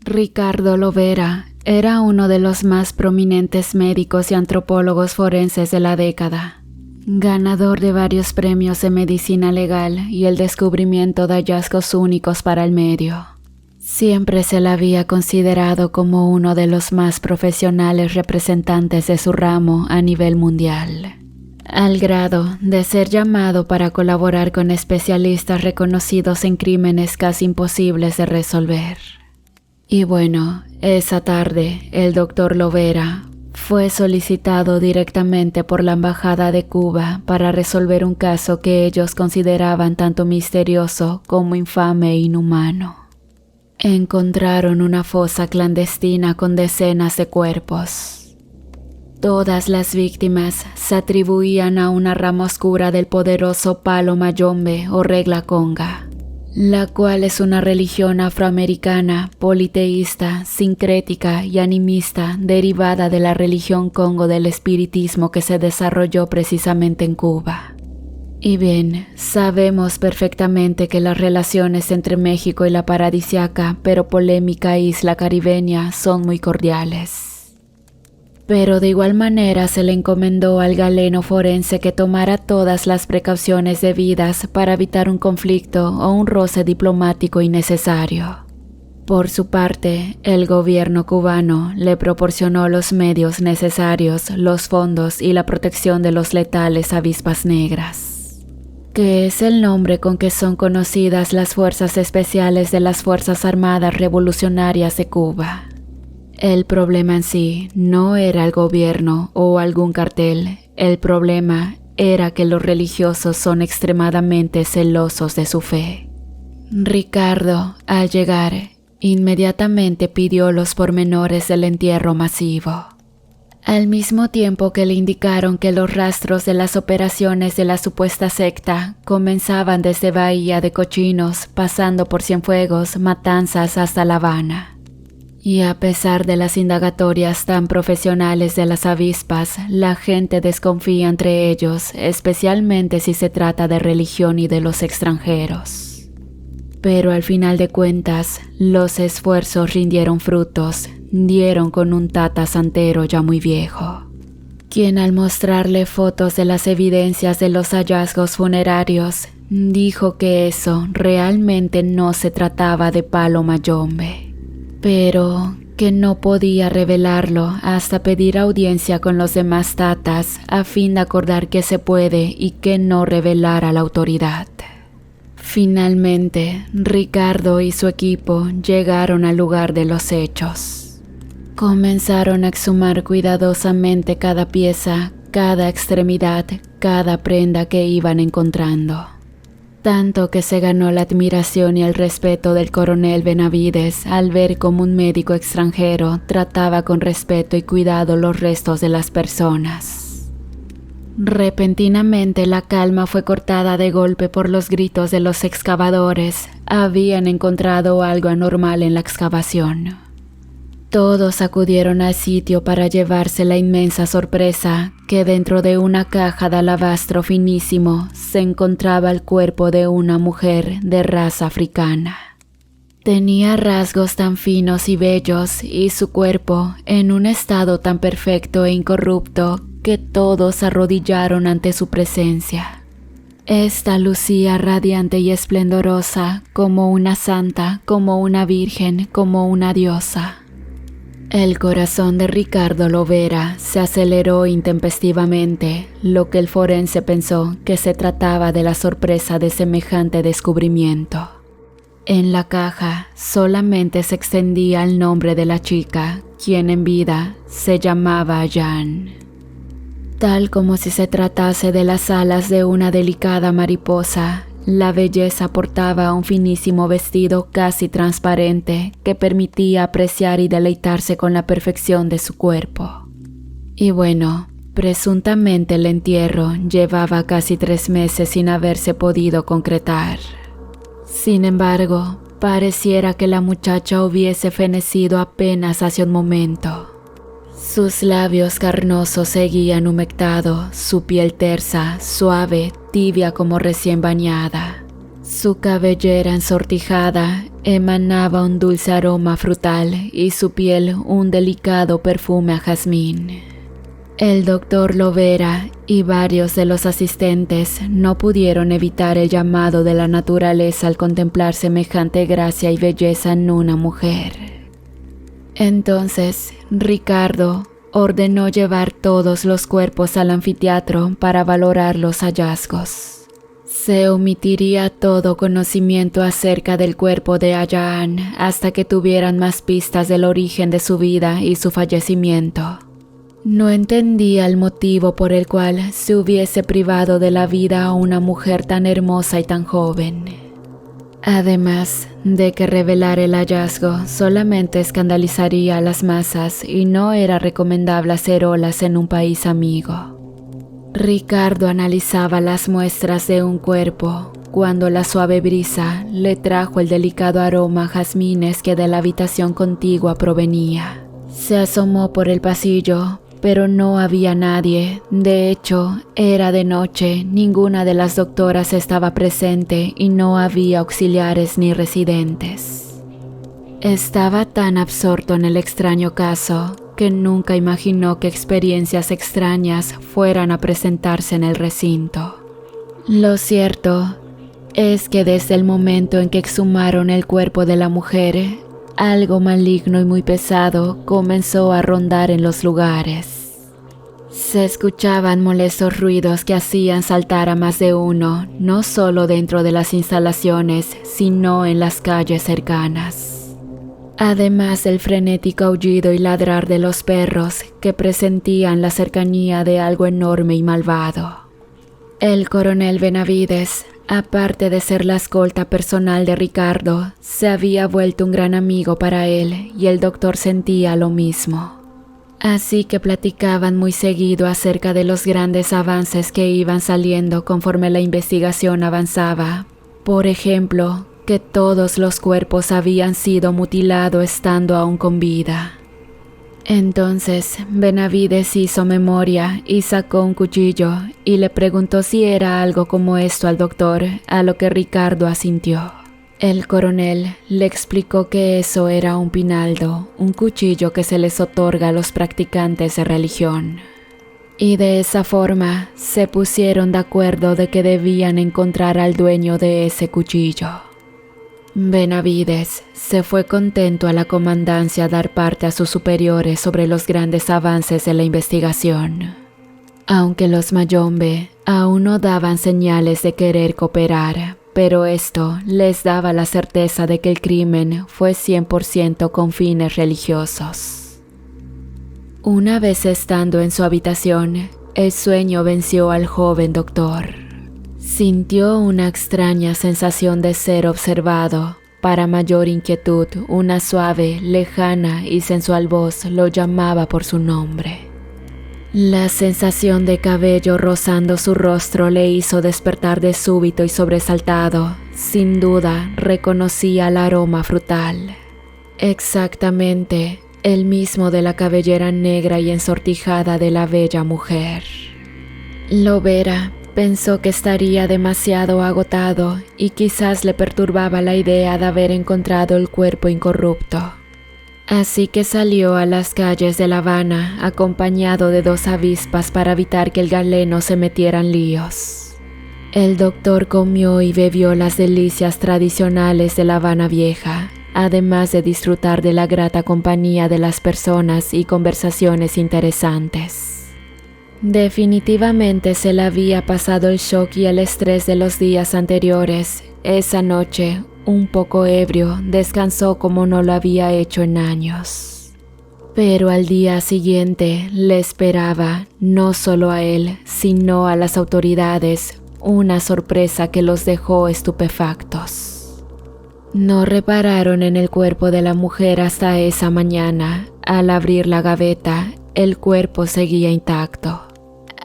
Ricardo Lovera era uno de los más prominentes médicos y antropólogos forenses de la década, ganador de varios premios en medicina legal y el descubrimiento de hallazgos únicos para el medio. Siempre se le había considerado como uno de los más profesionales representantes de su ramo a nivel mundial, al grado de ser llamado para colaborar con especialistas reconocidos en crímenes casi imposibles de resolver. Y bueno, esa tarde el Dr. Lovera fue solicitado directamente por la Embajada de Cuba para resolver un caso que ellos consideraban tanto misterioso como infame e inhumano. Encontraron una fosa clandestina con decenas de cuerpos. Todas las víctimas se atribuían a una rama oscura del poderoso palo mayombe o regla conga, la cual es una religión afroamericana, politeísta, sincrética y animista derivada de la religión congo del espiritismo que se desarrolló precisamente en Cuba. Y bien, sabemos perfectamente que las relaciones entre México y la paradisíaca pero polémica isla caribeña son muy cordiales. Pero de igual manera se le encomendó al galeno forense que tomara todas las precauciones debidas para evitar un conflicto o un roce diplomático innecesario. Por su parte, el gobierno cubano le proporcionó los medios necesarios, los fondos y la protección de los letales avispas negras, que es el nombre con que son conocidas las fuerzas especiales de las Fuerzas Armadas Revolucionarias de Cuba. El problema en sí no era el gobierno o algún cartel, el problema era que los religiosos son extremadamente celosos de su fe. Ricardo, al llegar, inmediatamente pidió los pormenores del entierro masivo, al mismo tiempo que le indicaron que los rastros de las operaciones de la supuesta secta comenzaban desde Bahía de Cochinos, pasando por Cienfuegos, Matanzas hasta La Habana. Y a pesar de las indagatorias tan profesionales de las avispas, la gente desconfía entre ellos, especialmente si se trata de religión y de los extranjeros. Pero al final de cuentas, los esfuerzos rindieron frutos, dieron con un tata santero ya muy viejo, quien al mostrarle fotos de las evidencias de los hallazgos funerarios, dijo que eso realmente no se trataba de palo mayombe, pero que no podía revelarlo hasta pedir audiencia con los demás tatas a fin de acordar qué se puede y qué no revelar a la autoridad. Finalmente, Ricardo y su equipo llegaron al lugar de los hechos. Comenzaron a exhumar cuidadosamente cada pieza, cada extremidad, cada prenda que iban encontrando. Tanto que se ganó la admiración y el respeto del coronel Benavides al ver cómo un médico extranjero trataba con respeto y cuidado los restos de las personas. Repentinamente la calma fue cortada de golpe por los gritos de los excavadores. Habían encontrado algo anormal en la excavación. Todos acudieron al sitio para llevarse la inmensa sorpresa que dentro de una caja de alabastro finísimo se encontraba el cuerpo de una mujer de raza africana. Tenía rasgos tan finos y bellos y su cuerpo en un estado tan perfecto e incorrupto que todos se arrodillaron ante su presencia. Esta lucía radiante y esplendorosa como una santa, como una virgen, como una diosa. El corazón de Ricardo Lovera se aceleró intempestivamente, lo que el forense pensó que se trataba de la sorpresa de semejante descubrimiento. En la caja solamente se extendía el nombre de la chica, quien en vida se llamaba Jan. Tal como si se tratase de las alas de una delicada mariposa, la belleza portaba un finísimo vestido casi transparente que permitía apreciar y deleitarse con la perfección de su cuerpo. Y bueno, presuntamente el entierro llevaba casi 3 meses sin haberse podido concretar. Sin embargo, pareciera que la muchacha hubiese fenecido apenas hace un momento. Sus labios carnosos seguían humectados, su piel tersa, suave, tibia como recién bañada. Su cabellera ensortijada emanaba un dulce aroma frutal y su piel un delicado perfume a jazmín. El doctor Lovera y varios de los asistentes no pudieron evitar el llamado de la naturaleza al contemplar semejante gracia y belleza en una mujer. Entonces, Ricardo ordenó llevar todos los cuerpos al anfiteatro para valorar los hallazgos. Se omitiría todo conocimiento acerca del cuerpo de Ayaan hasta que tuvieran más pistas del origen de su vida y su fallecimiento. No entendía el motivo por el cual se hubiese privado de la vida a una mujer tan hermosa y tan joven. Además de que revelar el hallazgo solamente escandalizaría a las masas y no era recomendable hacer olas en un país amigo. Ricardo analizaba las muestras de un cuerpo cuando la suave brisa le trajo el delicado aroma a jazmines que de la habitación contigua provenía. Se asomó por el pasillo, pero no había nadie. De hecho, era de noche, ninguna de las doctoras estaba presente y no había auxiliares ni residentes. Estaba tan absorto en el extraño caso que nunca imaginó que experiencias extrañas fueran a presentarse en el recinto. Lo cierto es que desde el momento en que exhumaron el cuerpo de la mujer, algo maligno y muy pesado comenzó a rondar en los lugares. Se escuchaban molestos ruidos que hacían saltar a más de uno, no solo dentro de las instalaciones, sino en las calles cercanas. Además del frenético aullido y ladrar de los perros que presentían la cercanía de algo enorme y malvado. El coronel Benavides, aparte de ser la escolta personal de Ricardo, se había vuelto un gran amigo para él y el doctor sentía lo mismo. Así que platicaban muy seguido acerca de los grandes avances que iban saliendo conforme la investigación avanzaba. Por ejemplo, que todos los cuerpos habían sido mutilados estando aún con vida. Entonces Benavides hizo memoria y sacó un cuchillo y le preguntó si era algo como esto al doctor, a lo que Ricardo asintió. El coronel le explicó que eso era un pinaldo, un cuchillo que se les otorga a los practicantes de religión. Y de esa forma se pusieron de acuerdo de que debían encontrar al dueño de ese cuchillo. Benavides se fue contento a la comandancia a dar parte a sus superiores sobre los grandes avances de la investigación. Aunque los Mayombe aún no daban señales de querer cooperar, pero esto les daba la certeza de que el crimen fue 100% con fines religiosos. Una vez estando en su habitación, el sueño venció al joven doctor. Sintió una extraña sensación de ser observado. Para mayor inquietud, una suave, lejana y sensual voz lo llamaba por su nombre. La sensación de cabello rozando su rostro le hizo despertar de súbito y sobresaltado. Sin duda, reconocía el aroma frutal. Exactamente, el mismo de la cabellera negra y ensortijada de la bella mujer. Lovera pensó que estaría demasiado agotado y quizás le perturbaba la idea de haber encontrado el cuerpo incorrupto. Así que salió a las calles de La Habana acompañado de 2 avispas para evitar que el galeno se metiera en líos. El doctor comió y bebió las delicias tradicionales de La Habana Vieja, además de disfrutar de la grata compañía de las personas y conversaciones interesantes. Definitivamente se le había pasado el shock y el estrés de los días anteriores. Esa noche, un poco ebrio, descansó como no lo había hecho en años. Pero al día siguiente le esperaba, no solo a él, sino a las autoridades, una sorpresa que los dejó estupefactos. No repararon en el cuerpo de la mujer hasta esa mañana. Al abrir la gaveta, el cuerpo seguía intacto.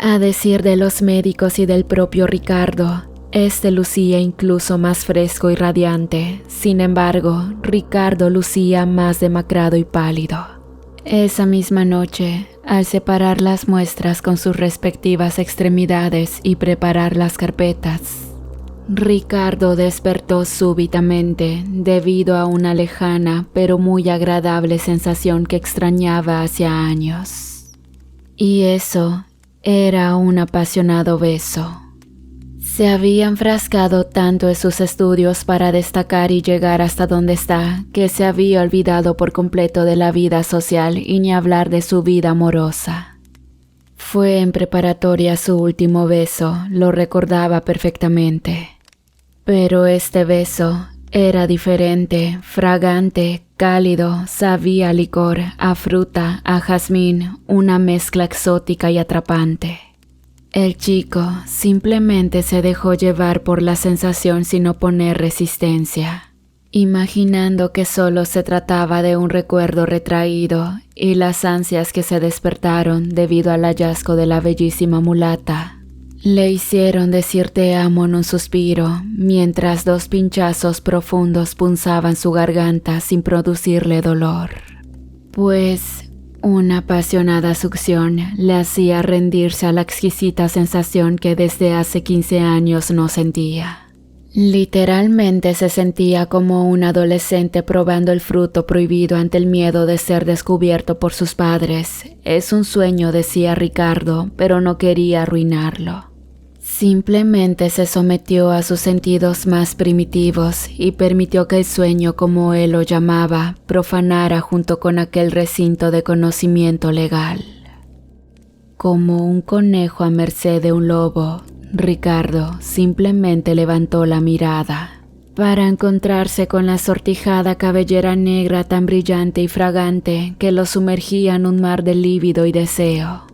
A decir de los médicos y del propio Ricardo, este lucía incluso más fresco y radiante. Sin embargo, Ricardo lucía más demacrado y pálido. Esa misma noche, al separar las muestras con sus respectivas extremidades y preparar las carpetas, Ricardo despertó súbitamente debido a una lejana pero muy agradable sensación que extrañaba hacía años. Y eso era un apasionado beso. Se había enfrascado tanto en sus estudios para destacar y llegar hasta donde está, que se había olvidado por completo de la vida social y ni hablar de su vida amorosa. Fue en preparatoria su último beso, lo recordaba perfectamente. Pero este beso era diferente, fragante, cálido, sabía a licor, a fruta, a jazmín, una mezcla exótica y atrapante. El chico simplemente se dejó llevar por la sensación sin oponer resistencia, imaginando que solo se trataba de un recuerdo retraído y las ansias que se despertaron debido al hallazgo de la bellísima mulata le hicieron decir te amo en un suspiro, mientras 2 pinchazos profundos punzaban su garganta sin producirle dolor. Pues una apasionada succión le hacía rendirse a la exquisita sensación que desde hace 15 años no sentía. Literalmente se sentía como un adolescente probando el fruto prohibido ante el miedo de ser descubierto por sus padres. Es un sueño, decía Ricardo, pero no quería arruinarlo. Simplemente se sometió a sus sentidos más primitivos y permitió que el sueño, como él lo llamaba, profanara junto con aquel recinto de conocimiento legal. Como un conejo a merced de un lobo, Ricardo simplemente levantó la mirada para encontrarse con la sortijada cabellera negra tan brillante y fragante que lo sumergía en un mar de lívido y deseo.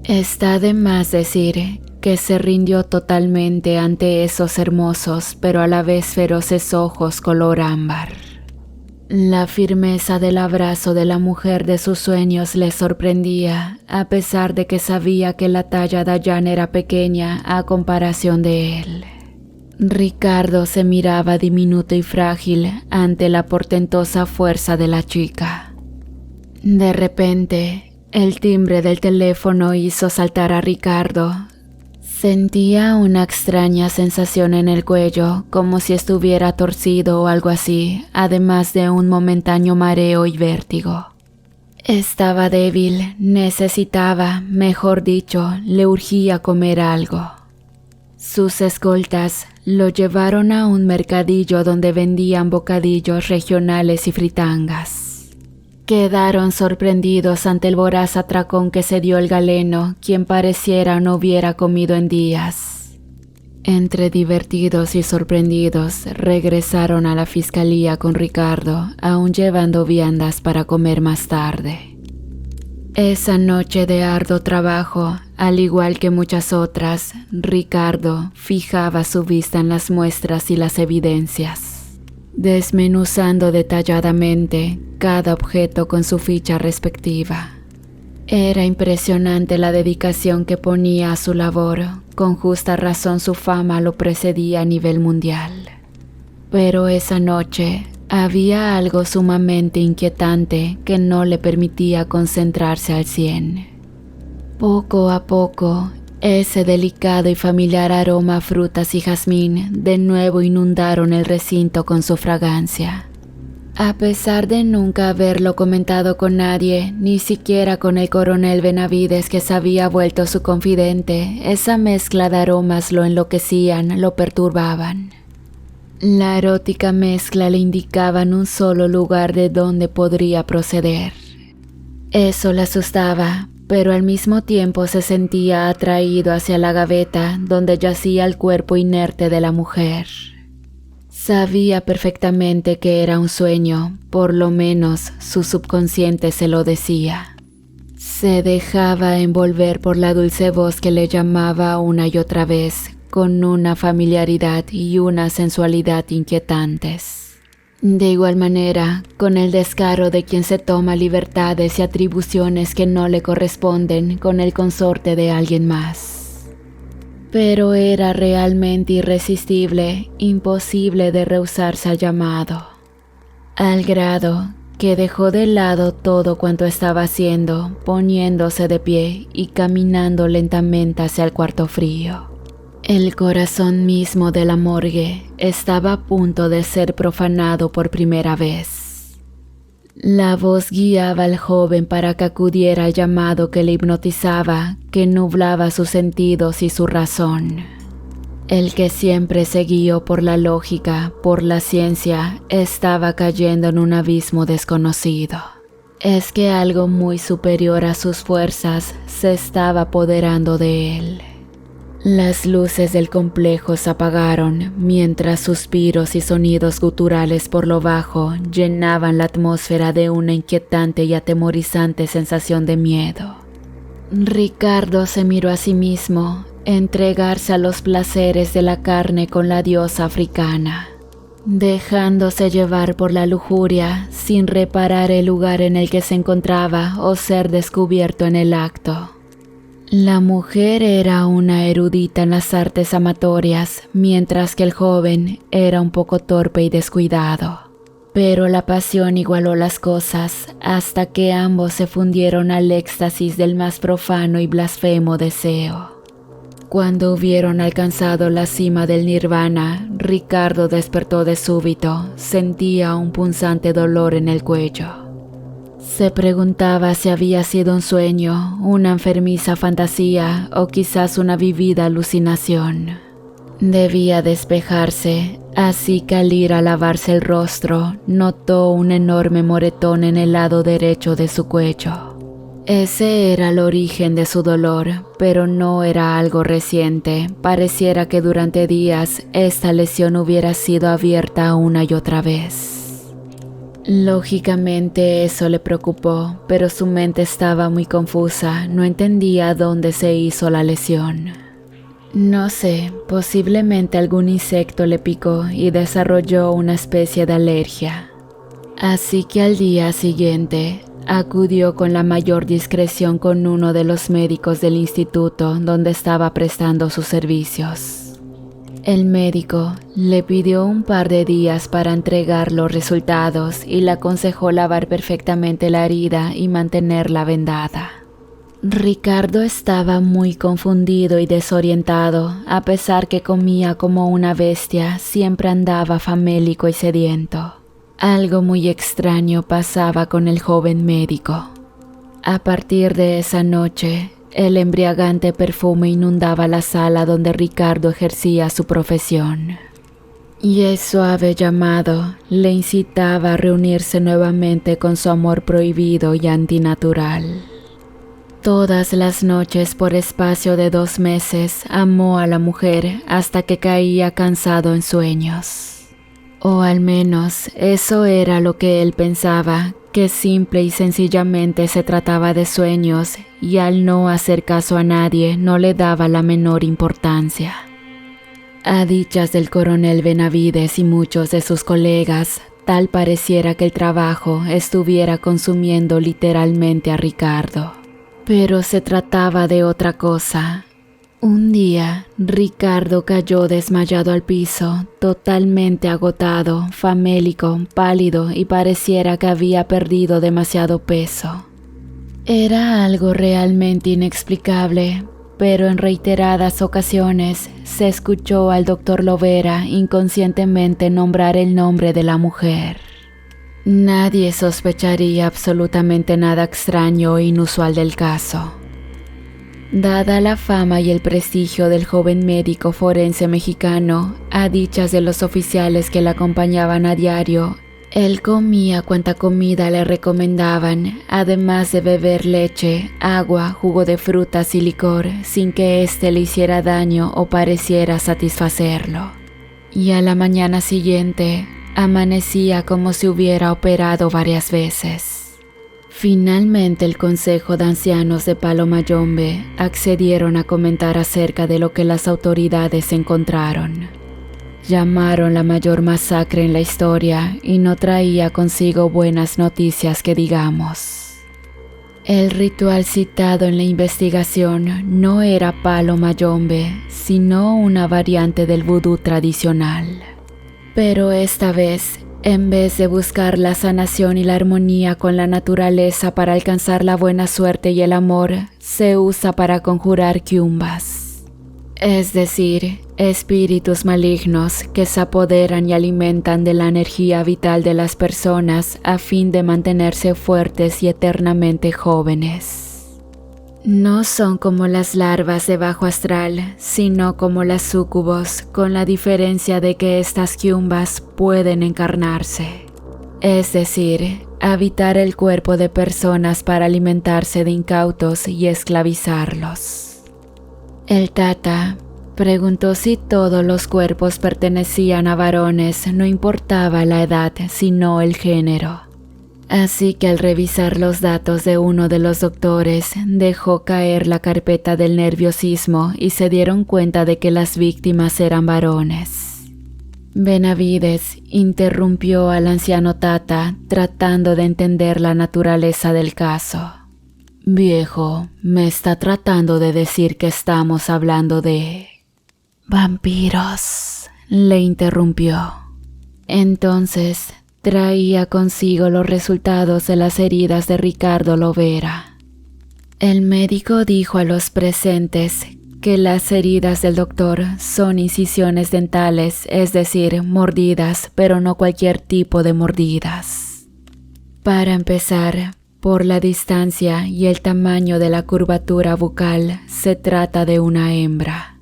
Está de más decir que se rindió totalmente ante esos hermosos pero a la vez feroces ojos color ámbar. La firmeza del abrazo de la mujer de sus sueños le sorprendía, a pesar de que sabía que la talla de Dayan era pequeña a comparación de él. Ricardo se miraba diminuto y frágil ante la portentosa fuerza de la chica. De repente, el timbre del teléfono hizo saltar a Ricardo. Sentía una extraña sensación en el cuello, como si estuviera torcido o algo así, además de un momentáneo mareo y vértigo. Estaba débil, necesitaba, mejor dicho, le urgía comer algo. Sus escoltas lo llevaron a un mercadillo donde vendían bocadillos regionales y fritangas. Quedaron sorprendidos ante el voraz atracón que se dio el galeno, quien pareciera no hubiera comido en días. Entre divertidos y sorprendidos, regresaron a la fiscalía con Ricardo, aún llevando viandas para comer más tarde. Esa noche de arduo trabajo, al igual que muchas otras, Ricardo fijaba su vista en las muestras y las evidencias, desmenuzando detalladamente cada objeto con su ficha respectiva. Era impresionante la dedicación que ponía a su labor, con justa razón su fama lo precedía a nivel mundial. Pero esa noche había algo sumamente inquietante que no le permitía concentrarse al 100. Poco a poco, ese delicado y familiar aroma a frutas y jazmín de nuevo inundaron el recinto con su fragancia. A pesar de nunca haberlo comentado con nadie, ni siquiera con el coronel Benavides que se había vuelto su confidente, esa mezcla de aromas lo enloquecían, lo perturbaban. La erótica mezcla le indicaban un solo lugar de donde podría proceder. Eso le asustaba, pero al mismo tiempo se sentía atraído hacia la gaveta donde yacía el cuerpo inerte de la mujer. Sabía perfectamente que era un sueño, por lo menos su subconsciente se lo decía. Se dejaba envolver por la dulce voz que le llamaba una y otra vez, con una familiaridad y una sensualidad inquietantes. De igual manera, con el descaro de quien se toma libertades y atribuciones que no le corresponden con el consorte de alguien más. Pero era realmente irresistible, imposible de rehusarse al llamado. Al grado que dejó de lado todo cuanto estaba haciendo, poniéndose de pie y caminando lentamente hacia el cuarto frío. El corazón mismo de la morgue estaba a punto de ser profanado por primera vez. La voz guiaba al joven para que acudiera al llamado que le hipnotizaba, que nublaba sus sentidos y su razón. El que siempre se guió por la lógica, por la ciencia, estaba cayendo en un abismo desconocido. Es que algo muy superior a sus fuerzas se estaba apoderando de él. Las luces del complejo se apagaron, mientras suspiros y sonidos guturales por lo bajo llenaban la atmósfera de una inquietante y atemorizante sensación de miedo. Ricardo se miró a sí mismo, entregarse a los placeres de la carne con la diosa africana, dejándose llevar por la lujuria sin reparar el lugar en el que se encontraba o ser descubierto en el acto. La mujer era una erudita en las artes amatorias, mientras que el joven era un poco torpe y descuidado. Pero la pasión igualó las cosas hasta que ambos se fundieron al éxtasis del más profano y blasfemo deseo. Cuando hubieron alcanzado la cima del nirvana, Ricardo despertó de súbito, sentía un punzante dolor en el cuello. Se preguntaba si había sido un sueño, una enfermiza fantasía o quizás una vivida alucinación. Debía despejarse, así que al ir a lavarse el rostro, notó un enorme moretón en el lado derecho de su cuello. Ese era el origen de su dolor, pero no era algo reciente. Pareciera que durante días esta lesión hubiera sido abierta una y otra vez. Lógicamente eso le preocupó, pero su mente estaba muy confusa, no entendía dónde se hizo la lesión. No sé, posiblemente algún insecto le picó y desarrolló una especie de alergia. Así que al día siguiente, acudió con la mayor discreción con uno de los médicos del instituto donde estaba prestando sus servicios. El médico le pidió un par de días para entregar los resultados y le aconsejó lavar perfectamente la herida y mantenerla vendada. Ricardo estaba muy confundido y desorientado, a pesar que comía como una bestia, siempre andaba famélico y sediento. Algo muy extraño pasaba con el joven médico. A partir de esa noche, el embriagante perfume inundaba la sala donde Ricardo ejercía su profesión. Y el suave llamado le incitaba a reunirse nuevamente con su amor prohibido y antinatural. Todas las noches por espacio de 2 meses amó a la mujer hasta que caía cansado en sueños. O al menos eso era lo que él pensaba, que simple y sencillamente se trataba de sueños y al no hacer caso a nadie no le daba la menor importancia. A dichas del coronel Benavides y muchos de sus colegas, tal pareciera que el trabajo estuviera consumiendo literalmente a Ricardo. Pero se trataba de otra cosa. Un día, Ricardo cayó desmayado al piso, totalmente agotado, famélico, pálido y pareciera que había perdido demasiado peso. Era algo realmente inexplicable, pero en reiteradas ocasiones se escuchó al doctor Lovera inconscientemente nombrar el nombre de la mujer. Nadie sospecharía absolutamente nada extraño o inusual del caso. Dada la fama y el prestigio del joven médico forense mexicano, a dichas de los oficiales que le acompañaban a diario, él comía cuanta comida le recomendaban, además de beber leche, agua, jugo de frutas y licor, sin que éste le hiciera daño o pareciera satisfacerlo. Y a la mañana siguiente, amanecía como si hubiera operado varias veces. Finalmente el Consejo de Ancianos de Palo Mayombe accedieron a comentar acerca de lo que las autoridades encontraron. Llamaron la mayor masacre en la historia y no traía consigo buenas noticias que digamos. El ritual citado en la investigación no era Palo Mayombe, sino una variante del vudú tradicional. Pero esta vez, en vez de buscar la sanación y la armonía con la naturaleza para alcanzar la buena suerte y el amor, se usa para conjurar quiumbas. es decir, espíritus malignos que se apoderan y alimentan de la energía vital de las personas a fin de mantenerse fuertes y eternamente jóvenes. No son como las larvas de bajo astral, sino como las súcubos, con la diferencia de que estas quiumbas pueden encarnarse, es decir, habitar el cuerpo de personas para alimentarse de incautos y esclavizarlos. El Tata preguntó si todos los cuerpos pertenecían a varones, no importaba la edad, sino el género. Así que al revisar los datos de uno de los doctores, dejó caer la carpeta del nerviosismo y se dieron cuenta de que las víctimas eran varones. Benavides interrumpió al anciano Tata tratando de entender la naturaleza del caso. «Viejo, me está tratando de decir que estamos hablando de vampiros», le interrumpió. Entonces traía consigo los resultados de las heridas de Ricardo Lovera. El médico dijo a los presentes que las heridas del doctor son incisiones dentales, es decir, mordidas, pero no cualquier tipo de mordidas. Para empezar, por la distancia y el tamaño de la curvatura bucal, se trata de una hembra.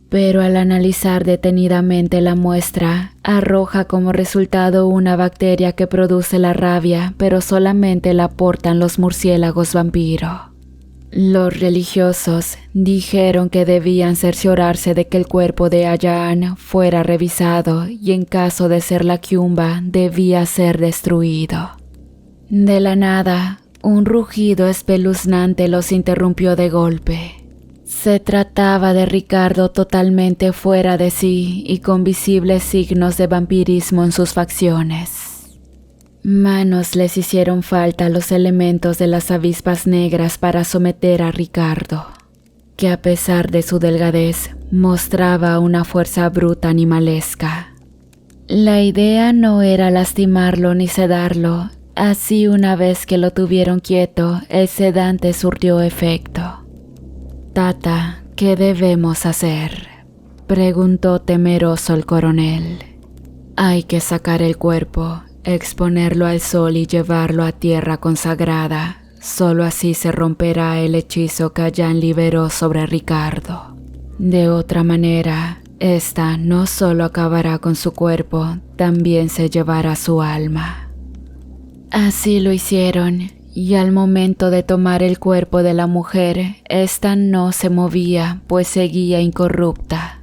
Pero al analizar detenidamente la muestra, arroja como resultado una bacteria que produce la rabia, pero solamente la portan los murciélagos vampiro. Los religiosos dijeron que debían cerciorarse de que el cuerpo de Ayaan fuera revisado y en caso de ser la quiumba debía ser destruido. De la nada, un rugido espeluznante los interrumpió de golpe. Se trataba de Ricardo totalmente fuera de sí y con visibles signos de vampirismo en sus facciones. Manos les hicieron falta los elementos de las avispas negras para someter a Ricardo, que a pesar de su delgadez mostraba una fuerza bruta animalesca. La idea no era lastimarlo ni sedarlo, así una vez que lo tuvieron quieto, el sedante surtió efecto. «Tata, ¿qué debemos hacer?», preguntó temeroso el coronel. «Hay que sacar el cuerpo, exponerlo al sol y llevarlo a tierra consagrada. Solo así se romperá el hechizo que Ayaan liberó sobre Ricardo. De otra manera, esta no solo acabará con su cuerpo, también se llevará su alma». Así lo hicieron. Y al momento de tomar el cuerpo de la mujer, ésta no se movía, pues seguía incorrupta.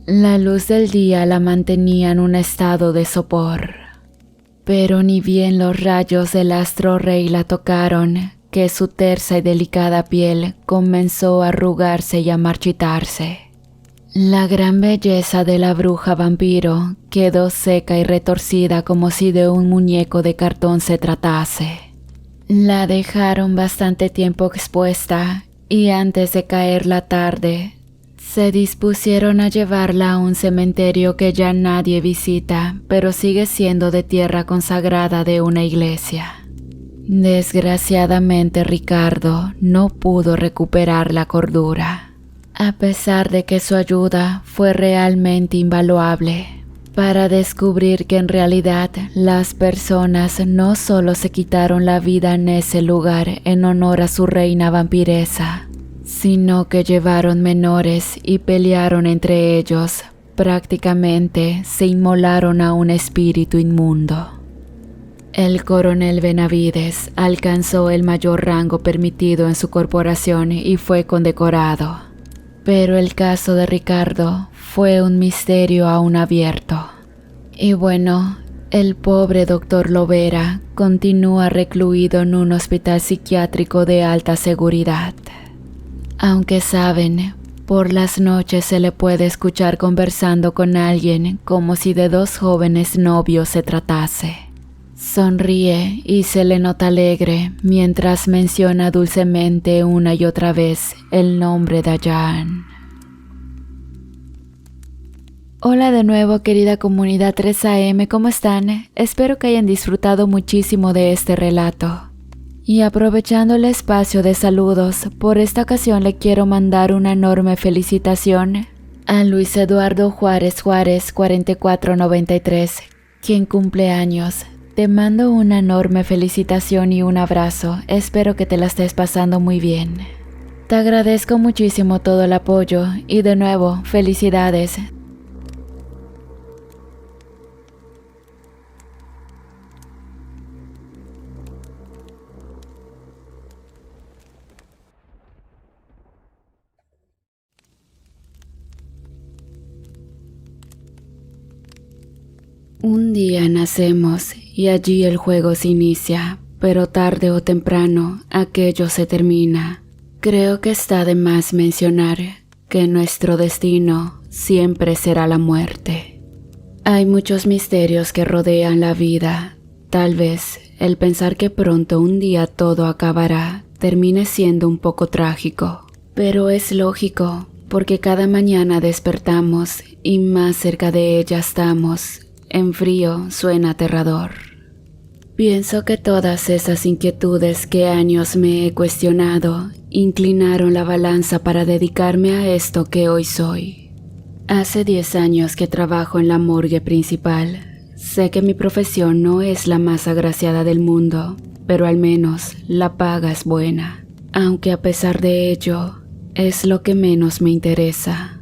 La luz del día la mantenía en un estado de sopor. Pero ni bien los rayos del astro rey la tocaron, que su tersa y delicada piel comenzó a arrugarse y a marchitarse. La gran belleza de la bruja vampiro quedó seca y retorcida como si de un muñeco de cartón se tratase. La dejaron bastante tiempo expuesta y antes de caer la tarde, se dispusieron a llevarla a un cementerio que ya nadie visita, pero sigue siendo de tierra consagrada de una iglesia. Desgraciadamente Ricardo no pudo recuperar la cordura, a pesar de que su ayuda fue realmente invaluable para descubrir que en realidad las personas no solo se quitaron la vida en ese lugar en honor a su reina vampiresa, sino que llevaron menores y pelearon entre ellos. Prácticamente se inmolaron a un espíritu inmundo. El coronel Benavides alcanzó el mayor rango permitido en su corporación y fue condecorado. Pero el caso de Ricardo fue un misterio aún abierto. Y bueno, el pobre doctor Lovera continúa recluido en un hospital psiquiátrico de alta seguridad. Aunque saben, por las noches se le puede escuchar conversando con alguien como si de dos jóvenes novios se tratase. Sonríe y se le nota alegre mientras menciona dulcemente una y otra vez el nombre de Ayaan. Hola de nuevo, querida comunidad 3AM, ¿cómo están? Espero que hayan disfrutado muchísimo de este relato. Y aprovechando el espacio de saludos, por esta ocasión le quiero mandar una enorme felicitación A Luis Eduardo Juárez Juárez 4493, quien cumple años. Te mando una enorme felicitación y un abrazo. Espero que te la estés pasando muy bien. Te agradezco muchísimo todo el apoyo y de nuevo, felicidades. Un día nacemos y allí el juego se inicia, pero tarde o temprano aquello se termina. Creo que está de más mencionar que nuestro destino siempre será la muerte. Hay muchos misterios que rodean la vida. Tal vez el pensar que pronto un día todo acabará termine siendo un poco trágico, pero es lógico porque cada mañana despertamos y más cerca de ella estamos. En frío suena aterrador. Pienso que todas esas inquietudes que años me he cuestionado inclinaron la balanza para dedicarme a esto que hoy soy. Hace 10 años que trabajo en la morgue principal. Sé que mi profesión no es la más agraciada del mundo, pero al menos la paga es buena. Aunque a pesar de ello, es lo que menos me interesa.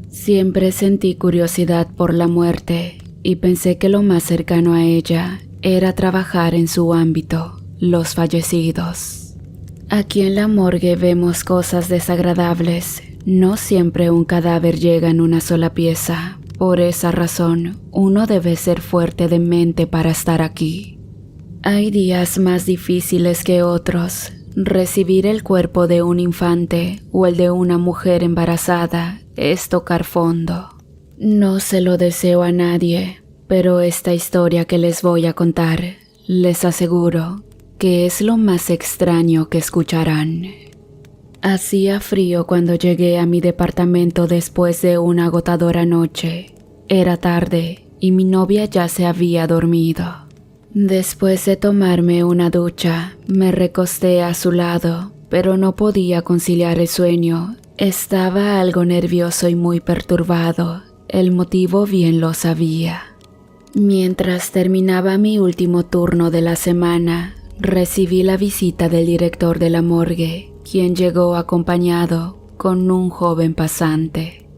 Siempre sentí curiosidad por la muerte y pensé que lo más cercano a ella era trabajar en su ámbito, los fallecidos. Aquí en la morgue vemos cosas desagradables. No siempre un cadáver llega en una sola pieza. Por esa razón, uno debe ser fuerte de mente para estar aquí. Hay días más difíciles que otros. Recibir el cuerpo de un infante o el de una mujer embarazada es tocar fondo. No se lo deseo a nadie, pero esta historia que les voy a contar, les aseguro que es lo más extraño que escucharán. Hacía frío cuando llegué a mi departamento después de una agotadora noche. Era tarde y mi novia ya se había dormido. Después de tomarme una ducha, me recosté a su lado, pero no podía conciliar el sueño. Estaba algo nervioso y muy perturbado. El motivo bien lo sabía. Mientras terminaba mi último turno de la semana, recibí la visita del director de la morgue, quien llegó acompañado con un joven pasante.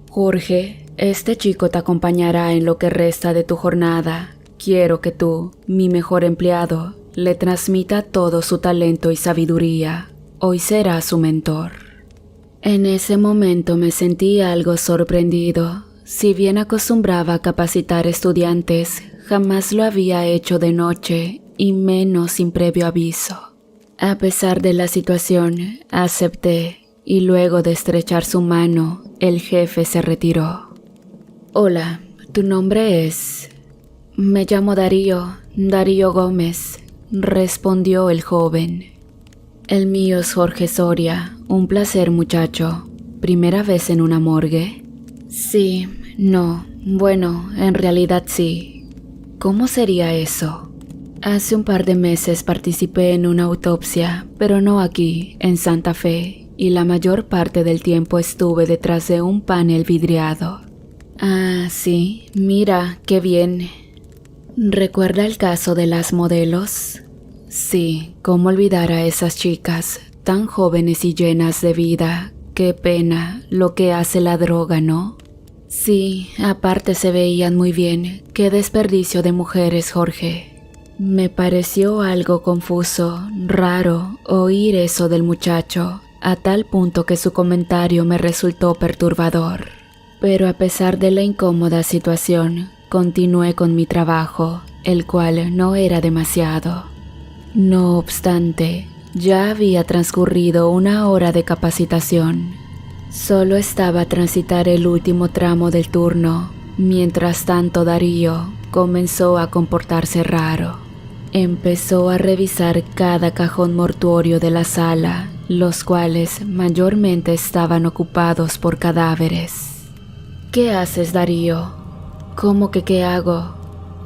Jorge, este chico te acompañará en lo que resta de tu jornada. Quiero que tú, mi mejor empleado, le transmita todo su talento y sabiduría. Hoy será su mentor. En ese momento me sentí algo sorprendido. Si bien acostumbraba a capacitar estudiantes, jamás lo había hecho de noche y menos sin previo aviso. A pesar de la situación, acepté y luego de estrechar su mano, el jefe se retiró. Hola, ¿tu nombre es? Me llamo Darío Gómez, respondió el joven. El mío es Jorge Soria, un placer muchacho. ¿Primera vez en una morgue? Sí, no, bueno, en realidad sí. ¿Cómo sería eso? Hace un par de meses participé en una autopsia, pero no aquí, en Santa Fe, y la mayor parte del tiempo estuve detrás de un panel vidriado. Ah, sí, mira, qué bien. ¿Recuerda el caso de las modelos? Sí, cómo olvidar a esas chicas, tan jóvenes y llenas de vida. Qué pena lo que hace la droga, ¿no? Sí, aparte se veían muy bien. Qué desperdicio de mujeres, Jorge. Me pareció algo confuso, raro, oír eso del muchacho, a tal punto que su comentario me resultó perturbador. Pero a pesar de la incómoda situación, continué con mi trabajo, el cual no era demasiado. No obstante, ya había transcurrido 1 hora de capacitación. Solo estaba a transitar el último tramo del turno. Mientras tanto, Darío comenzó a comportarse raro. Empezó a revisar cada cajón mortuorio de la sala, los cuales mayormente estaban ocupados por cadáveres. ¿Qué haces, Darío? ¿Cómo que qué hago?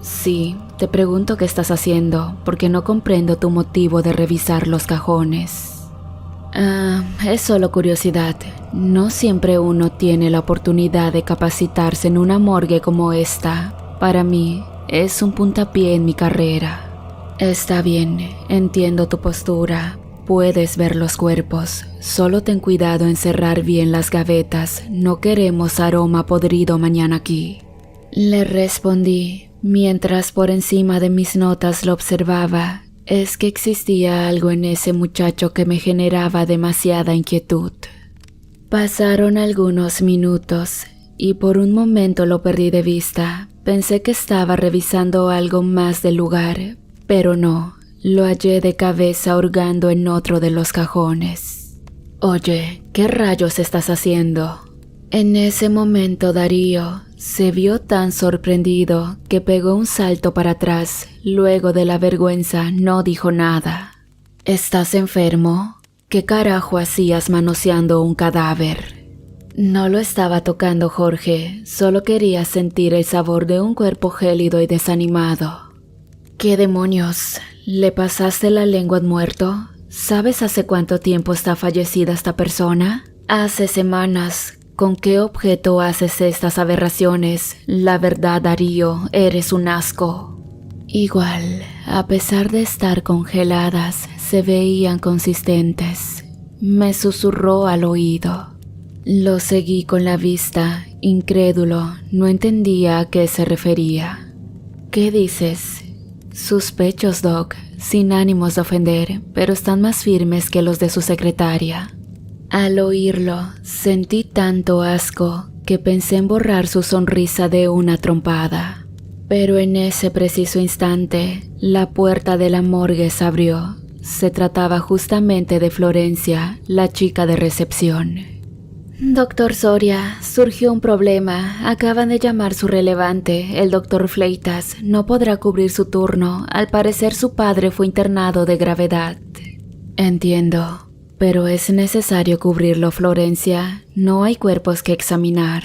Sí, te pregunto qué estás haciendo, porque no comprendo tu motivo de revisar los cajones. Es solo curiosidad. No siempre uno tiene la oportunidad de capacitarse en una morgue como esta. Para mí, es un puntapié en mi carrera. Está bien, entiendo tu postura. Puedes ver los cuerpos. Solo ten cuidado en cerrar bien las gavetas. No queremos aroma podrido mañana aquí. Le respondí, mientras por encima de mis notas lo observaba. Es que existía algo en ese muchacho que me generaba demasiada inquietud. Pasaron algunos minutos y por un momento lo perdí de vista. Pensé que estaba revisando algo más del lugar, pero no, lo hallé de cabeza hurgando en otro de los cajones. Oye, ¿qué rayos estás haciendo? En ese momento Darío se vio tan sorprendido que pegó un salto para atrás. Luego de la vergüenza no dijo nada. ¿Estás enfermo? ¿Qué carajo hacías manoseando un cadáver? No lo estaba tocando, Jorge. Solo quería sentir el sabor de un cuerpo gélido y desanimado. ¿Qué demonios? ¿Le pasaste la lengua al muerto? ¿Sabes hace cuánto tiempo está fallecida esta persona? Hace semanas. ¿Con qué objeto haces estas aberraciones? La verdad, Darío, eres un asco. Igual, a pesar de estar congeladas, se veían consistentes. Me susurró al oído. Lo seguí con la vista, incrédulo, no entendía a qué se refería. ¿Qué dices? Sus pechos, Doc, sin ánimos de ofender, pero están más firmes que los de su secretaria. Al oírlo, sentí tanto asco que pensé en borrar su sonrisa de una trompada. Pero en ese preciso instante, la puerta de la morgue se abrió. Se trataba justamente de Florencia, la chica de recepción. Doctor Soria, surgió un problema. Acaban de llamar su relevante, el doctor Fleitas. No podrá cubrir su turno. Al parecer su padre fue internado de gravedad. Entiendo. Pero es necesario cubrirlo, Florencia. No hay cuerpos que examinar.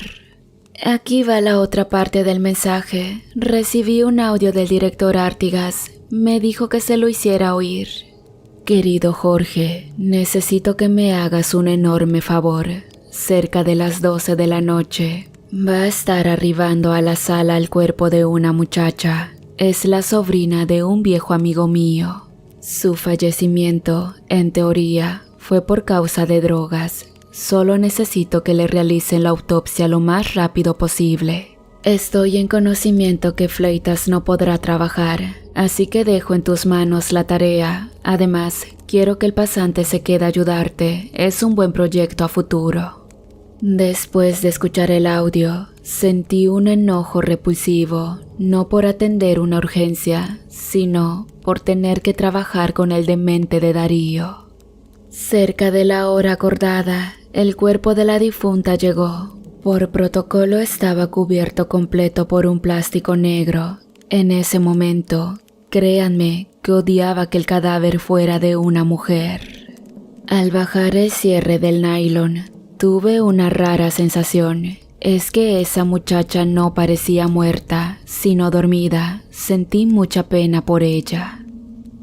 Aquí va la otra parte del mensaje. Recibí un audio del director Artigas. Me dijo que se lo hiciera oír. Querido Jorge, necesito que me hagas un enorme favor. Cerca de las 12 de la noche, va a estar arribando a la sala el cuerpo de una muchacha. Es la sobrina de un viejo amigo mío. Su fallecimiento, en teoría, fue por causa de drogas. Solo necesito que le realicen la autopsia lo más rápido posible. Estoy en conocimiento que Fleitas no podrá trabajar, así que dejo en tus manos la tarea. Además, quiero que el pasante se quede a ayudarte. Es un buen proyecto a futuro. Después de escuchar el audio, sentí un enojo repulsivo, no por atender una urgencia, sino por tener que trabajar con el demente de Darío. Cerca de la hora acordada, el cuerpo de la difunta llegó. Por protocolo estaba cubierto completo por un plástico negro. En ese momento, créanme que odiaba que el cadáver fuera de una mujer. Al bajar el cierre del nylon, tuve una rara sensación. Es que esa muchacha no parecía muerta, sino dormida. Sentí mucha pena por ella.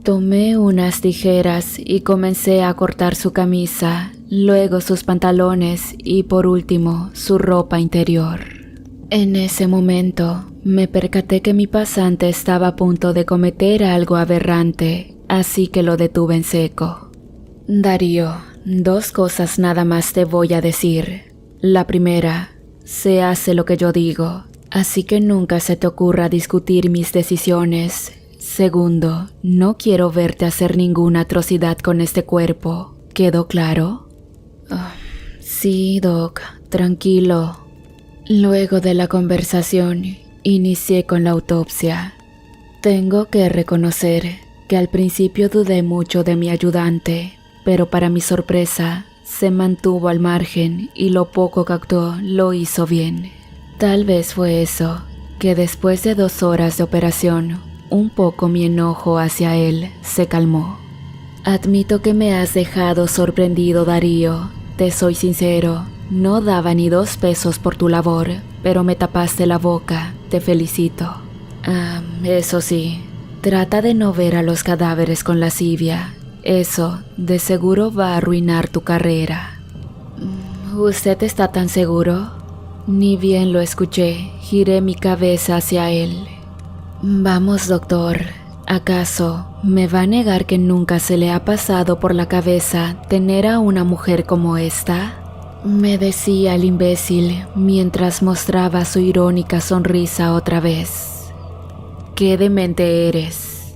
Tomé unas tijeras y comencé a cortar su camisa, luego sus pantalones y por último su ropa interior. En ese momento me percaté que mi pasante estaba a punto de cometer algo aberrante, así que lo detuve en seco. Darío, 2 cosas nada más te voy a decir. La primera, se hace lo que yo digo, así que nunca se te ocurra discutir mis decisiones. Segundo, no quiero verte hacer ninguna atrocidad con este cuerpo. ¿Quedó claro? Sí, Doc, tranquilo. Luego de la conversación, inicié con la autopsia. Tengo que reconocer que al principio dudé mucho de mi ayudante, pero para mi sorpresa, se mantuvo al margen y lo poco que actuó lo hizo bien. Tal vez fue eso, que después de 2 horas de operación, un poco mi enojo hacia él se calmó. Admito que me has dejado sorprendido, Darío. Te soy sincero, no daba ni 2 pesos por tu labor, pero me tapaste la boca, te felicito. Eso sí, trata de no ver a los cadáveres con lascivia. Eso, de seguro va a arruinar tu carrera. ¿Usted está tan seguro? Ni bien lo escuché, giré mi cabeza hacia él. Vamos, doctor. ¿Acaso me va a negar que nunca se le ha pasado por la cabeza tener a una mujer como esta? Me decía el imbécil mientras mostraba su irónica sonrisa otra vez. ¡Qué demente eres!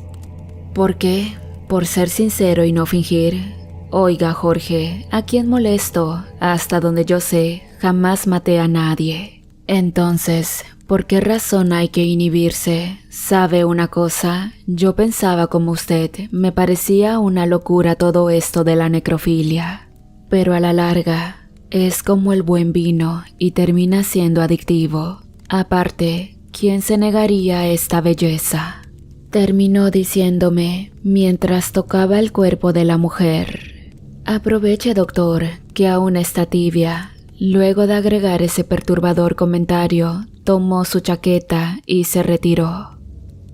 ¿Por qué? ¿Por ser sincero y no fingir? Oiga, Jorge, ¿a quién molesto? Hasta donde yo sé, jamás maté a nadie. Entonces, ¿por qué razón hay que inhibirse? ¿Sabe una cosa? Yo pensaba como usted, me parecía una locura todo esto de la necrofilia. Pero a la larga, es como el buen vino y termina siendo adictivo. Aparte, ¿quién se negaría a esta belleza? Terminó diciéndome mientras tocaba el cuerpo de la mujer. Aproveche, doctor, que aún está tibia. Luego de agregar ese perturbador comentario, tomó su chaqueta y se retiró.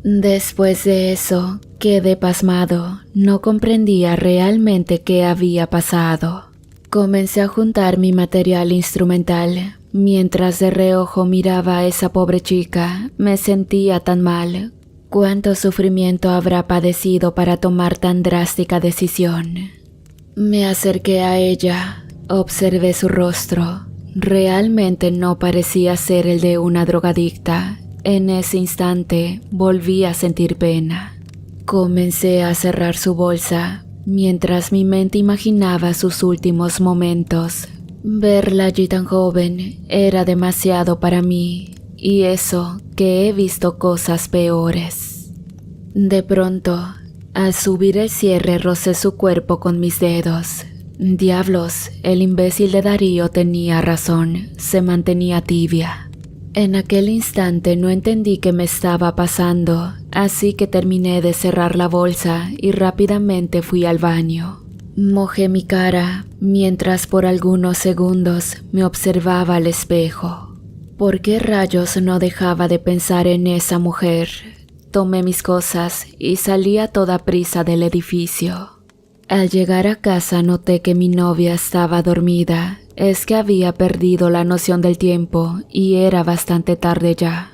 Después de eso, quedé pasmado. No comprendía realmente qué había pasado. Comencé a juntar mi material instrumental. Mientras de reojo miraba a esa pobre chica, me sentía tan mal. ¿Cuánto sufrimiento habrá padecido para tomar tan drástica decisión? Me acerqué a ella, observé su rostro. Realmente no parecía ser el de una drogadicta. En ese instante volví a sentir pena. Comencé a cerrar su bolsa, mientras mi mente imaginaba sus últimos momentos. Verla allí tan joven era demasiado para mí, y eso que he visto cosas peores. De pronto, al subir el cierre rocé su cuerpo con mis dedos. Diablos, el imbécil de Darío tenía razón, se mantenía tibia. En aquel instante no entendí qué me estaba pasando, así que terminé de cerrar la bolsa y rápidamente fui al baño. Mojé mi cara mientras por algunos segundos me observaba al espejo. ¿Por qué rayos no dejaba de pensar en esa mujer? Tomé mis cosas y salí a toda prisa del edificio. Al llegar a casa noté que mi novia estaba dormida. Es que había perdido la noción del tiempo y era bastante tarde ya.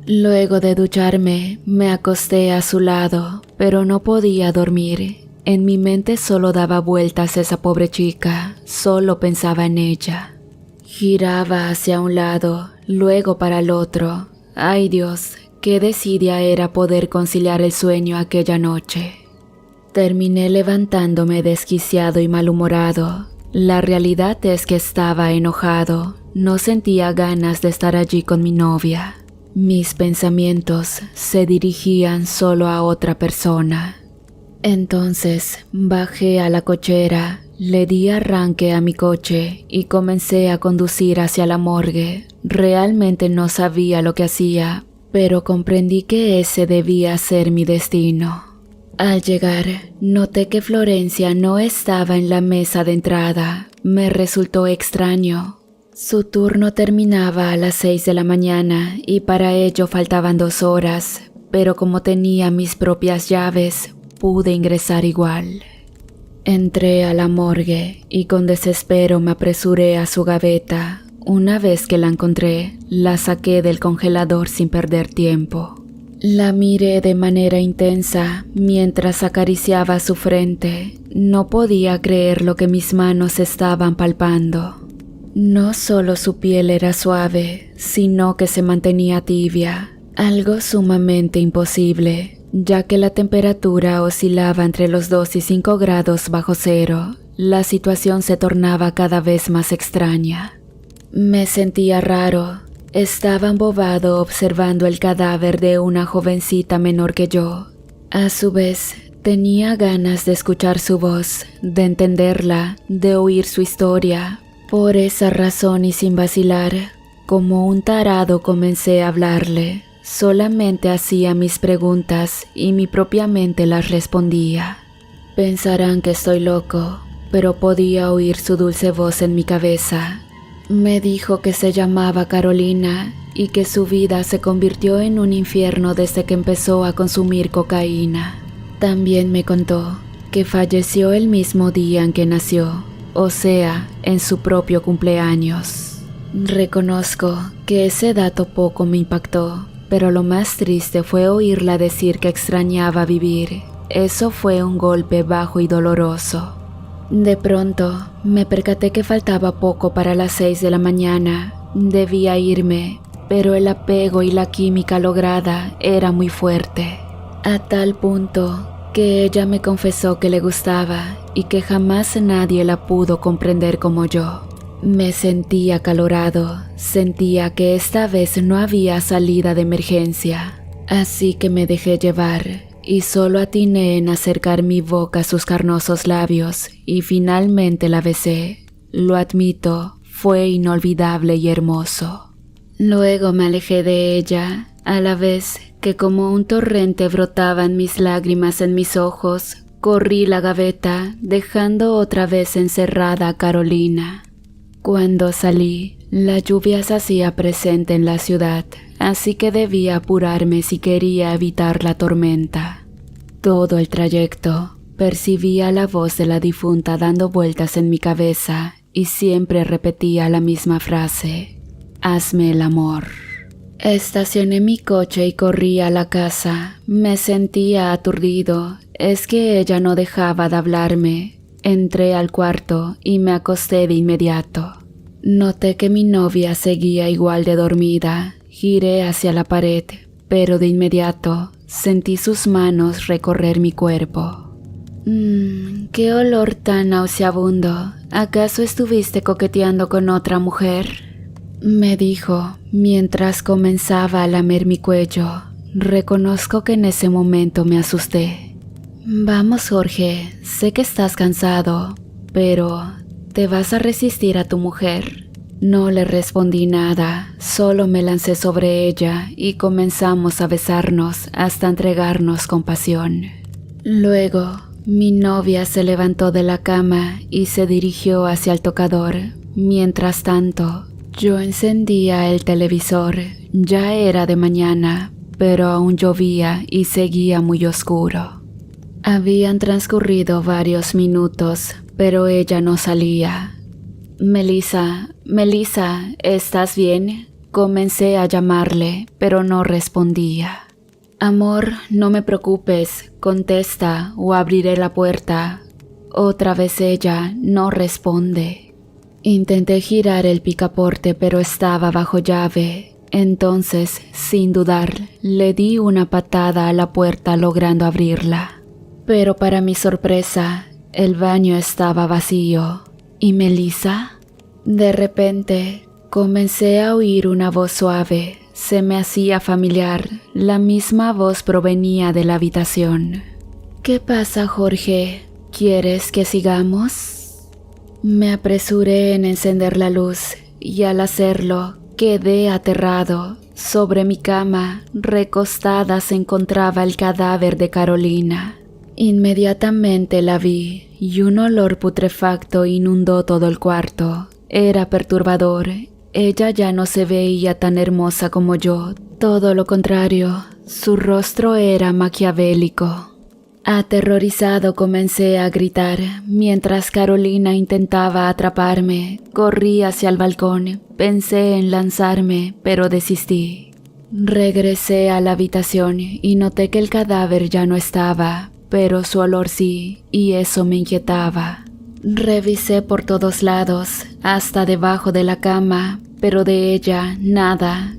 Luego de ducharme, me acosté a su lado, pero no podía dormir. En mi mente solo daba vueltas esa pobre chica, solo pensaba en ella. Giraba hacia un lado, luego para el otro. ¡Ay Dios! Qué desidia era poder conciliar el sueño aquella noche. Terminé levantándome desquiciado y malhumorado. La realidad es que estaba enojado. No sentía ganas de estar allí con mi novia. Mis pensamientos se dirigían solo a otra persona. Entonces bajé a la cochera, le di arranque a mi coche y comencé a conducir hacia la morgue. Realmente no sabía lo que hacía, pero comprendí que ese debía ser mi destino. Al llegar, noté que Florencia no estaba en la mesa de entrada. Me resultó extraño. Su turno terminaba a las 6 de la mañana y para ello faltaban 2 horas, pero como tenía mis propias llaves, pude ingresar igual. Entré a la morgue y con desespero me apresuré a su gaveta. Una vez que la encontré, la saqué del congelador sin perder tiempo. La miré de manera intensa mientras acariciaba su frente. No podía creer lo que mis manos estaban palpando. No solo su piel era suave, sino que se mantenía tibia, algo sumamente imposible, ya que la temperatura oscilaba entre los 2 y 5 grados bajo cero. La situación se tornaba cada vez más extraña. Me sentía raro. Estaba embobado observando el cadáver de una jovencita menor que yo. A su vez, tenía ganas de escuchar su voz, de entenderla, de oír su historia. Por esa razón y sin vacilar, como un tarado comencé a hablarle. Solamente hacía mis preguntas y mi propia mente las respondía. Pensarán que estoy loco, pero podía oír su dulce voz en mi cabeza. Me dijo que se llamaba Carolina y que su vida se convirtió en un infierno desde que empezó a consumir cocaína. También me contó que falleció el mismo día en que nació, o sea, en su propio cumpleaños. Reconozco que ese dato poco me impactó, pero lo más triste fue oírla decir que extrañaba vivir. Eso fue un golpe bajo y doloroso. De pronto, me percaté que faltaba poco para las 6 de la mañana. Debía irme, pero el apego y la química lograda era muy fuerte. A tal punto que ella me confesó que le gustaba y que jamás nadie la pudo comprender como yo. Me sentía acalorado, sentía que esta vez no había salida de emergencia, así que me dejé llevar y solo atiné en acercar mi boca a sus carnosos labios y finalmente la besé. Lo admito, fue inolvidable y hermoso. Luego me alejé de ella, a la vez que como un torrente brotaban mis lágrimas en mis ojos, corrí la gaveta, dejando otra vez encerrada a Carolina. Cuando salí, la lluvia se hacía presente en la ciudad, así que debía apurarme si quería evitar la tormenta. Todo el trayecto, percibía la voz de la difunta dando vueltas en mi cabeza y siempre repetía la misma frase: hazme el amor. Estacioné mi coche y corrí a la casa. Me sentía aturdido, es que ella no dejaba de hablarme. Entré al cuarto y me acosté de inmediato. Noté que mi novia seguía igual de dormida. Giré hacia la pared, pero de inmediato sentí sus manos recorrer mi cuerpo. ¡Qué olor tan nauseabundo! ¿Acaso estuviste coqueteando con otra mujer?, me dijo mientras comenzaba a lamer mi cuello. Reconozco que en ese momento me asusté. Vamos, Jorge, sé que estás cansado, pero ¿te vas a resistir a tu mujer? No le respondí nada, solo me lancé sobre ella y comenzamos a besarnos hasta entregarnos con pasión. Luego, mi novia se levantó de la cama y se dirigió hacia el tocador. Mientras tanto, yo encendía el televisor. Ya era de mañana, pero aún llovía y seguía muy oscuro. Habían transcurrido varios minutos, pero ella no salía. Melissa, ¿estás bien? Comencé a llamarle, pero no respondía. Amor, no me preocupes, contesta o abriré la puerta. Otra vez ella no responde. Intenté girar el picaporte, pero estaba bajo llave. Entonces, sin dudar, le di una patada a la puerta logrando abrirla. Pero para mi sorpresa, el baño estaba vacío. ¿Y Melissa? De repente, comencé a oír una voz suave. Se me hacía familiar. La misma voz provenía de la habitación. ¿Qué pasa, Jorge? ¿Quieres que sigamos? Me apresuré en encender la luz y al hacerlo, quedé aterrado. Sobre mi cama, recostada, se encontraba el cadáver de Carolina. Inmediatamente la vi y un olor putrefacto inundó todo el cuarto. Era perturbador. Ella ya no se veía tan hermosa como yo, todo lo contrario, su rostro era maquiavélico. Aterrorizado comencé a gritar, mientras Carolina intentaba atraparme. Corrí hacia el balcón, pensé en lanzarme, pero desistí. Regresé a la habitación y noté que el cadáver ya no estaba, pero su olor sí, y eso me inquietaba. Revisé por todos lados, hasta debajo de la cama, pero de ella nada.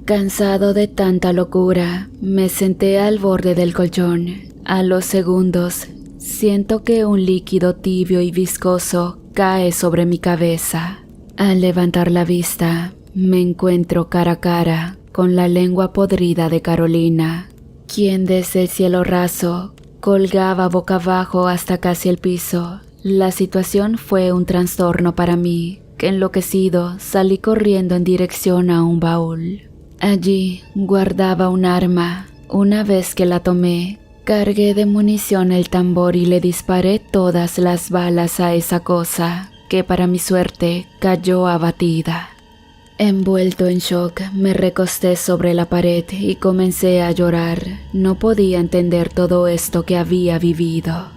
Cansado de tanta locura, me senté al borde del colchón. A los segundos, siento que un líquido tibio y viscoso cae sobre mi cabeza. Al levantar la vista, me encuentro cara a cara con la lengua podrida de Carolina, quien desde el cielo raso colgaba boca abajo hasta casi el piso. La situación fue un trastorno para mí, que enloquecido salí corriendo en dirección a un baúl. Allí guardaba un arma. Una vez que la tomé, cargué de munición el tambor y le disparé todas las balas a esa cosa, que para mi suerte cayó abatida. Envuelto en shock, me recosté sobre la pared y comencé a llorar. No podía entender todo esto que había vivido.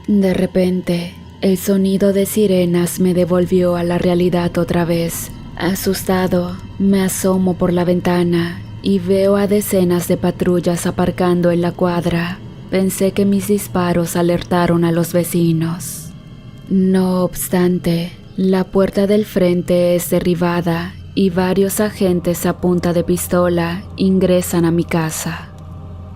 De repente, el sonido de sirenas me devolvió a la realidad otra vez. Asustado, me asomo por la ventana y veo a decenas de patrullas aparcando en la cuadra. Pensé que mis disparos alertaron a los vecinos. No obstante, la puerta del frente es derribada y varios agentes a punta de pistola ingresan a mi casa.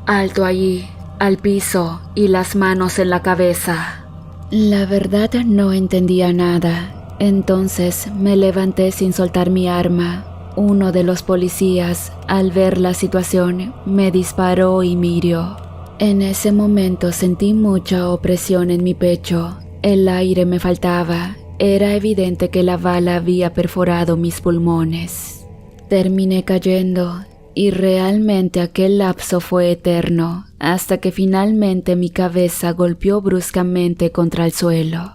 «Alto allí, al piso y las manos en la cabeza». La verdad no entendía nada, entonces me levanté sin soltar mi arma. Uno de los policías, al ver la situación, me disparó y me hirió. En ese momento sentí mucha opresión en mi pecho. El aire me faltaba. Era evidente que la bala había perforado mis pulmones. Terminé cayendo y realmente aquel lapso fue eterno, hasta que finalmente mi cabeza golpeó bruscamente contra el suelo.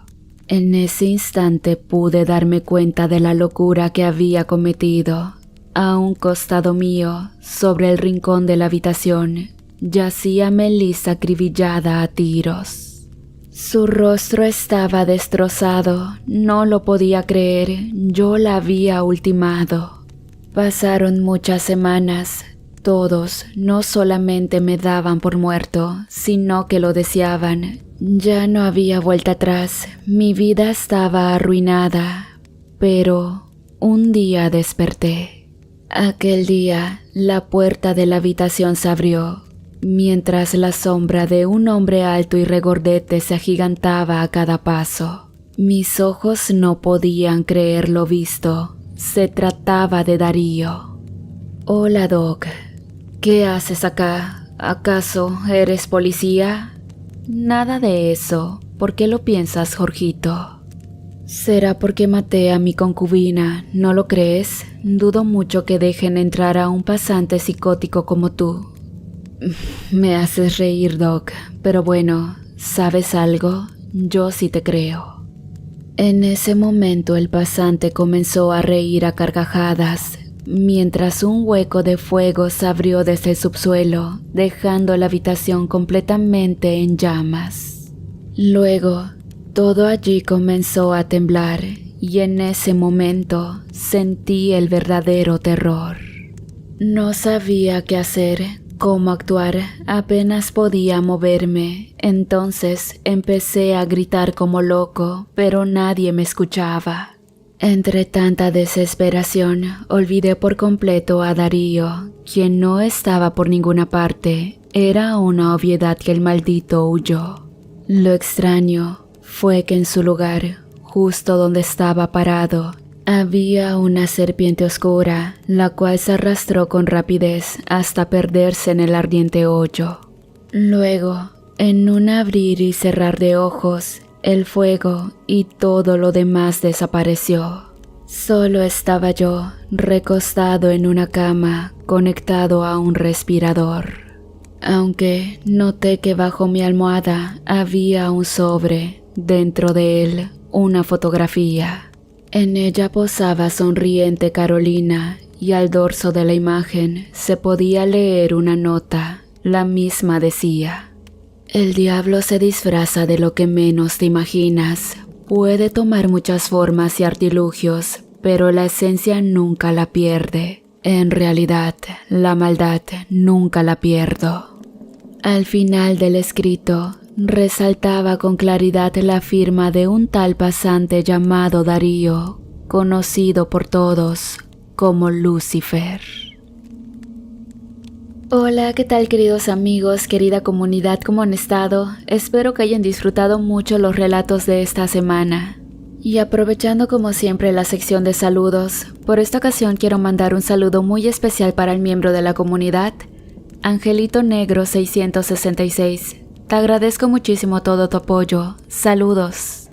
En ese instante pude darme cuenta de la locura que había cometido. A un costado mío, sobre el rincón de la habitación, yacía Melissa acribillada a tiros. Su rostro estaba destrozado, no lo podía creer, yo la había ultimado. Pasaron muchas semanas, todos no solamente me daban por muerto, sino que lo deseaban. Ya no había vuelta atrás, mi vida estaba arruinada, pero un día desperté. Aquel día, la puerta de la habitación se abrió, mientras la sombra de un hombre alto y regordete se agigantaba a cada paso. Mis ojos no podían creer lo visto. Se trataba de Darío. «Hola, Doc. ¿Qué haces acá? ¿Acaso eres policía?» «Nada de eso. ¿Por qué lo piensas, Jorgito?» «Será porque maté a mi concubina, ¿no lo crees? Dudo mucho que dejen entrar a un pasante psicótico como tú». «Me haces reír, Doc, pero bueno, ¿sabes algo? Yo sí te creo». En ese momento el pasante comenzó a reír a carcajadas, mientras un hueco de fuego se abrió desde el subsuelo, dejando la habitación completamente en llamas. Luego, todo allí comenzó a temblar y en ese momento sentí el verdadero terror. No sabía qué hacer, cómo actuar, apenas podía moverme. Entonces empecé a gritar como loco, pero nadie me escuchaba. Entre tanta desesperación, olvidé por completo a Darío, quien no estaba por ninguna parte. Era una obviedad que el maldito huyó. Lo extraño fue que en su lugar, justo donde estaba parado, había una serpiente oscura, la cual se arrastró con rapidez hasta perderse en el ardiente hoyo. Luego, en un abrir y cerrar de ojos, el fuego y todo lo demás desapareció. Solo estaba yo, recostado en una cama, conectado a un respirador. Aunque noté que bajo mi almohada había un sobre, dentro de él una fotografía. En ella posaba sonriente Carolina y al dorso de la imagen se podía leer una nota. La misma decía: «El diablo se disfraza de lo que menos te imaginas. Puede tomar muchas formas y artilugios, pero la esencia nunca la pierde. En realidad, la maldad nunca la pierdo». Al final del escrito, resaltaba con claridad la firma de un tal pasante llamado Darío, conocido por todos como Lucifer. Hola, ¿qué tal, queridos amigos, querida comunidad? ¿Cómo han estado? Espero que hayan disfrutado mucho los relatos de esta semana. Y aprovechando como siempre la sección de saludos, por esta ocasión quiero mandar un saludo muy especial para el miembro de la comunidad, Angelito Negro 666. Te agradezco muchísimo todo tu apoyo. Saludos.